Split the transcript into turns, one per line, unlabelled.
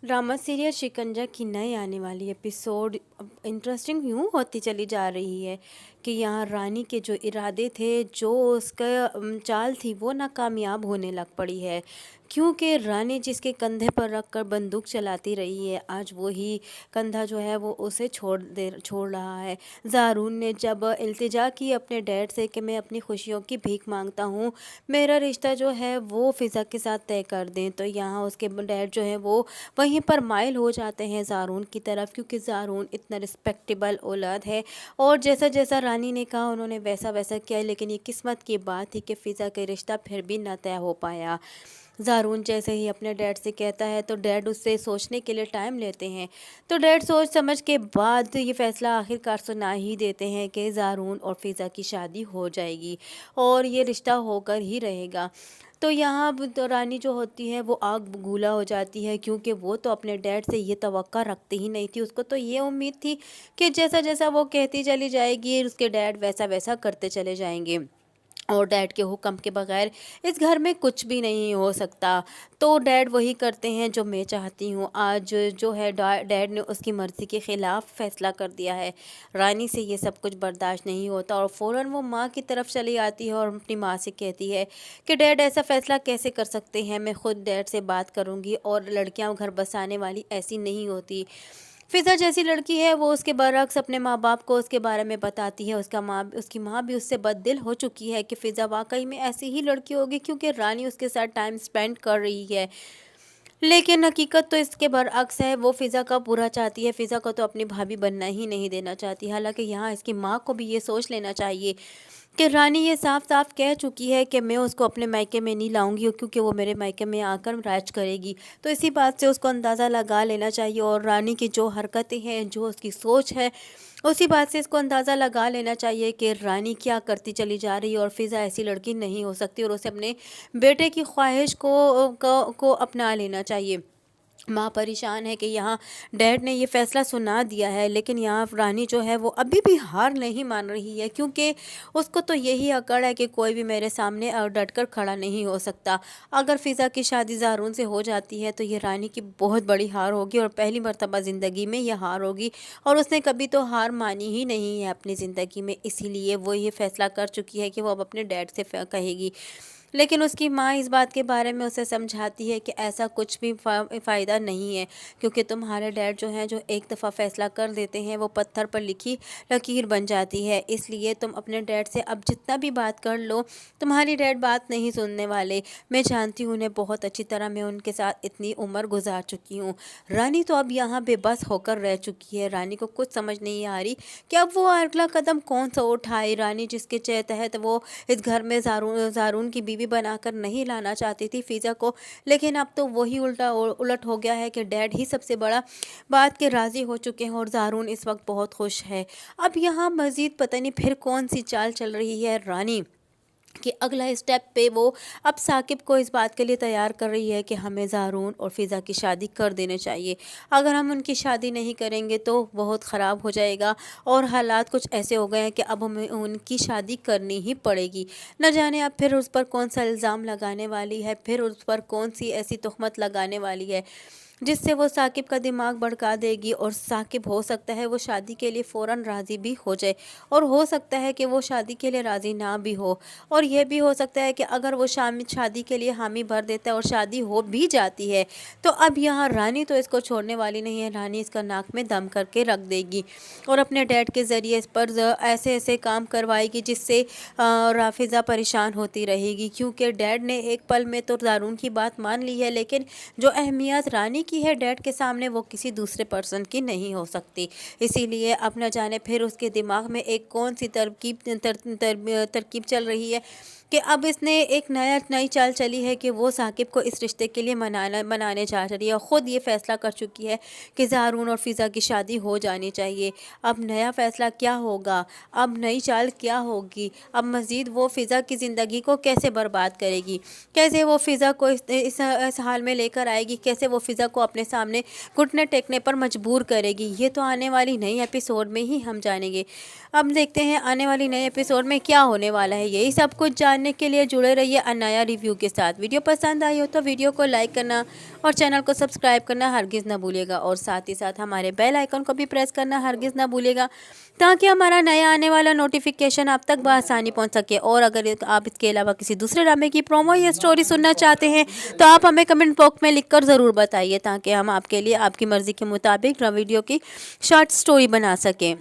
Drama serial शिकंजा की नई आने वाली एपिसोड अब इंटरेस्टिंग यूँ होती चली जा रही है कि यहाँ रानी के जो इरादे थे, जो उसका चाल थी, वो नाकामयाब होने लग पड़ी है। क्योंकि रानी जिसके कंधे पर रख कर बंदूक चलाती रही है, आज वही कंधा जो है वो उसे छोड़ रहा है। ज़ारून ने जब इल्तिजा की अपने डैड से कि मैं अपनी खुशियों की भीख मांगता हूँ, मेरा रिश्ता जो है वो फ़िज़ा के साथ तय कर दें, तो यहाँ उसके डैड जो है वो वहीं पर माइल हो जाते हैं ज़ारून की तरफ, क्योंकि ज़ारून इतना रिस्पेक्टेबल औलाद है और जैसा जैसा रानी ने कहा उन्होंने वैसा वैसा किया। लेकिन ये किस्मत की बात थी कि फ़िज़ा का रिश्ता फिर भी न तय हो पाया। ज़ारून जैसे ही अपने डैड से कहता है तो डैड उससे सोचने के लिए टाइम लेते हैं, तो डैड सोच समझ के बाद ये फ़ैसला आखिरकार सुना ही देते हैं कि ज़ारून और फ़िज़ा की शादी हो जाएगी और ये रिश्ता होकर ही रहेगा। तो यहाँ अब तो रानी जो होती है वो आग बबूला हो जाती है, क्योंकि वो तो अपने डैड से ये तवक्का रखती ही नहीं थी। उसको तो ये उम्मीद थी कि जैसा जैसा वो कहती चली जाएगी उसके डैड वैसा वैसा करते चले जाएंगे और डैड के हुक्म के बगैर इस घर में कुछ भी नहीं हो सकता। तो डैड वही करते हैं जो मैं चाहती हूँ। आज जो है डैड ने उसकी मर्ज़ी के ख़िलाफ़ फ़ैसला कर दिया है। रानी से ये सब कुछ बर्दाश्त नहीं होता और फ़ौरन वो माँ की तरफ चली आती है और अपनी माँ से कहती है कि डैड ऐसा फ़ैसला कैसे कर सकते हैं, मैं ख़ुद डैड से बात करूँगी और लड़कियाँ घर बसाने वाली ऐसी नहीं होती। फ़िज़ा जैसी लड़की है वो उसके बरअक्स अपने माँ बाप को उसके बारे में बताती है। उसकी माँ भी उससे बददिल हो चुकी है कि फ़िज़ा वाकई में ऐसी ही लड़की होगी, क्योंकि रानी उसके साथ टाइम स्पेंड कर रही है। लेकिन हकीकत तो इसके बरअक्स है, वो फ़िज़ा का बुरा चाहती है, फ़िज़ा को तो अपनी भाभी बनना ही नहीं देना चाहती। हालांकि यहाँ इसकी माँ को भी ये सोच लेना चाहिए कि रानी ये साफ साफ कह चुकी है कि मैं उसको अपने मायके में नहीं लाऊंगी, क्योंकि वो मेरे मायके में आकर राज करेगी। तो इसी बात से उसको अंदाज़ा लगा लेना चाहिए और रानी की जो हरकतें हैं, जो उसकी सोच है, उसी बात से इसको अंदाज़ा लगा लेना चाहिए कि रानी क्या करती चली जा रही है और फ़िज़ा ऐसी लड़की नहीं हो सकती और उसे अपने बेटे की ख्वाहिश को अपना लेना चाहिए। माँ परेशान है कि यहाँ डैड ने ये फ़ैसला सुना दिया है, लेकिन यहाँ रानी जो है वो अभी भी हार नहीं मान रही है, क्योंकि उसको तो यही अकड़ है कि कोई भी मेरे सामने डट कर खड़ा नहीं हो सकता। अगर फ़िज़ा की शादी ज़ारून से हो जाती है तो ये रानी की बहुत बड़ी हार होगी और पहली मर्तबा ज़िंदगी में ये हार होगी और उसने कभी तो हार मानी ही नहीं है अपनी ज़िंदगी में। इसीलिए वो ये फ़ैसला कर चुकी है कि वो अब अपने डैड से कहेगी। लेकिन उसकी माँ इस बात के बारे में उसे समझाती है कि ऐसा कुछ भी फ़ायदा नहीं है, क्योंकि तुम्हारे डैड जो हैं, जो एक दफ़ा फ़ैसला कर देते हैं वो पत्थर पर लिखी लकीर बन जाती है। इसलिए तुम अपने डैड से अब जितना भी बात कर लो, तुम्हारी डैड बात नहीं सुनने वाले। मैं जानती हूँ उन्हें बहुत अच्छी तरह, मैं उनके साथ इतनी उम्र गुजार चुकी हूँ। रानी तो अब यहाँ बेबस होकर रह चुकी है। रानी को कुछ समझ नहीं आ रही कि अब वो अगला कदम कौन सा उठाए। रानी जिसके तहत वो इस घर में ज़ारून की बीवी बनाकर नहीं लाना चाहती थी फ़िज़ा को, लेकिन अब तो वही उलट हो गया है कि डैड ही सबसे बड़ा बात के राज़ी हो चुके हैं और ज़ारून इस वक्त बहुत खुश है। अब यहाँ मज़ीद पता नहीं फिर कौन सी चाल चल रही है रानी कि अगला स्टेप पे वो अब साकिब को इस बात के लिए तैयार कर रही है कि हमें ज़ारून और फ़िज़ा की शादी कर देनी चाहिए। अगर हम उनकी शादी नहीं करेंगे तो बहुत ख़राब हो जाएगा और हालात कुछ ऐसे हो गए हैं कि अब हमें उनकी शादी करनी ही पड़ेगी। न जाने अब फिर उस पर कौन सा इल्ज़ाम लगाने वाली है, फिर उस पर कौन सी ऐसी तहमत लगाने वाली है जिससे वो साकिब का दिमाग भड़का देगी और साकिब हो सकता है वो शादी के लिए फ़ौरन राज़ी भी हो जाए और हो सकता है कि वो शादी के लिए राज़ी ना भी हो। और यह भी हो सकता है कि अगर वो शादी के लिए हामी भर देता है और शादी हो भी जाती है तो अब यहाँ रानी तो इसको छोड़ने वाली नहीं है। रानी इसका नाक में दम करके रख देगी और अपने डैड के ज़रिए इस पर ऐसे ऐसे काम करवाएगी जिससे राफिज़ा परेशान होती रहेगी, क्योंकि डैड ने एक पल में तो ज़ारून की बात मान ली है, लेकिन जो अहमियत रानी की है डैड के सामने वो किसी दूसरे पर्सन की नहीं हो सकती। इसीलिए अब न जाने फिर उसके दिमाग में एक कौन सी तरकीब चल रही है कि अब इसने एक नई चाल चली है कि वो साकिब को इस रिश्ते के लिए मनाने जा रही है और ख़ुद ये फ़ैसला कर चुकी है कि ज़ारून और फ़िज़ा की शादी हो जानी चाहिए। अब नया फ़ैसला क्या होगा, अब नई चाल क्या होगी, अब मज़ीद वो फ़िज़ा की ज़िंदगी को कैसे बर्बाद करेगी, कैसे वो फ़िज़ा को इस हाल में लेकर आएगी, कैसे वो फ़िज़ा को अपने सामने घुटने टेकने पर मजबूर करेगी। ये तो आने वाली नई एपिसोड में ही हम जानेंगे। अब देखते हैं आने वाली नए एपिसोड में क्या होने वाला है। यही सब कुछ जानने के लिए जुड़े रहिए अनाया रिव्यू के साथ। वीडियो पसंद आई हो तो वीडियो को लाइक करना اور چینل کو سبسکرائب کرنا ہرگز نہ بھولیے گا، اور ساتھ ہی ساتھ ہمارے بیل آئیکن کو بھی پریس کرنا ہرگز نہ بھولیے گا، تاکہ ہمارا نیا آنے والا نوٹیفیکیشن آپ تک بآسانی پہنچ سکے۔ اور اگر آپ اس کے علاوہ کسی دوسرے ڈرامے کی پرومو یا سٹوری سننا چاہتے ہیں تو آپ ہمیں کمنٹ باکس میں لکھ کر ضرور بتائیے، تاکہ ہم آپ کے لیے آپ کی مرضی کے مطابق ویڈیو کی شارٹ سٹوری بنا سکیں۔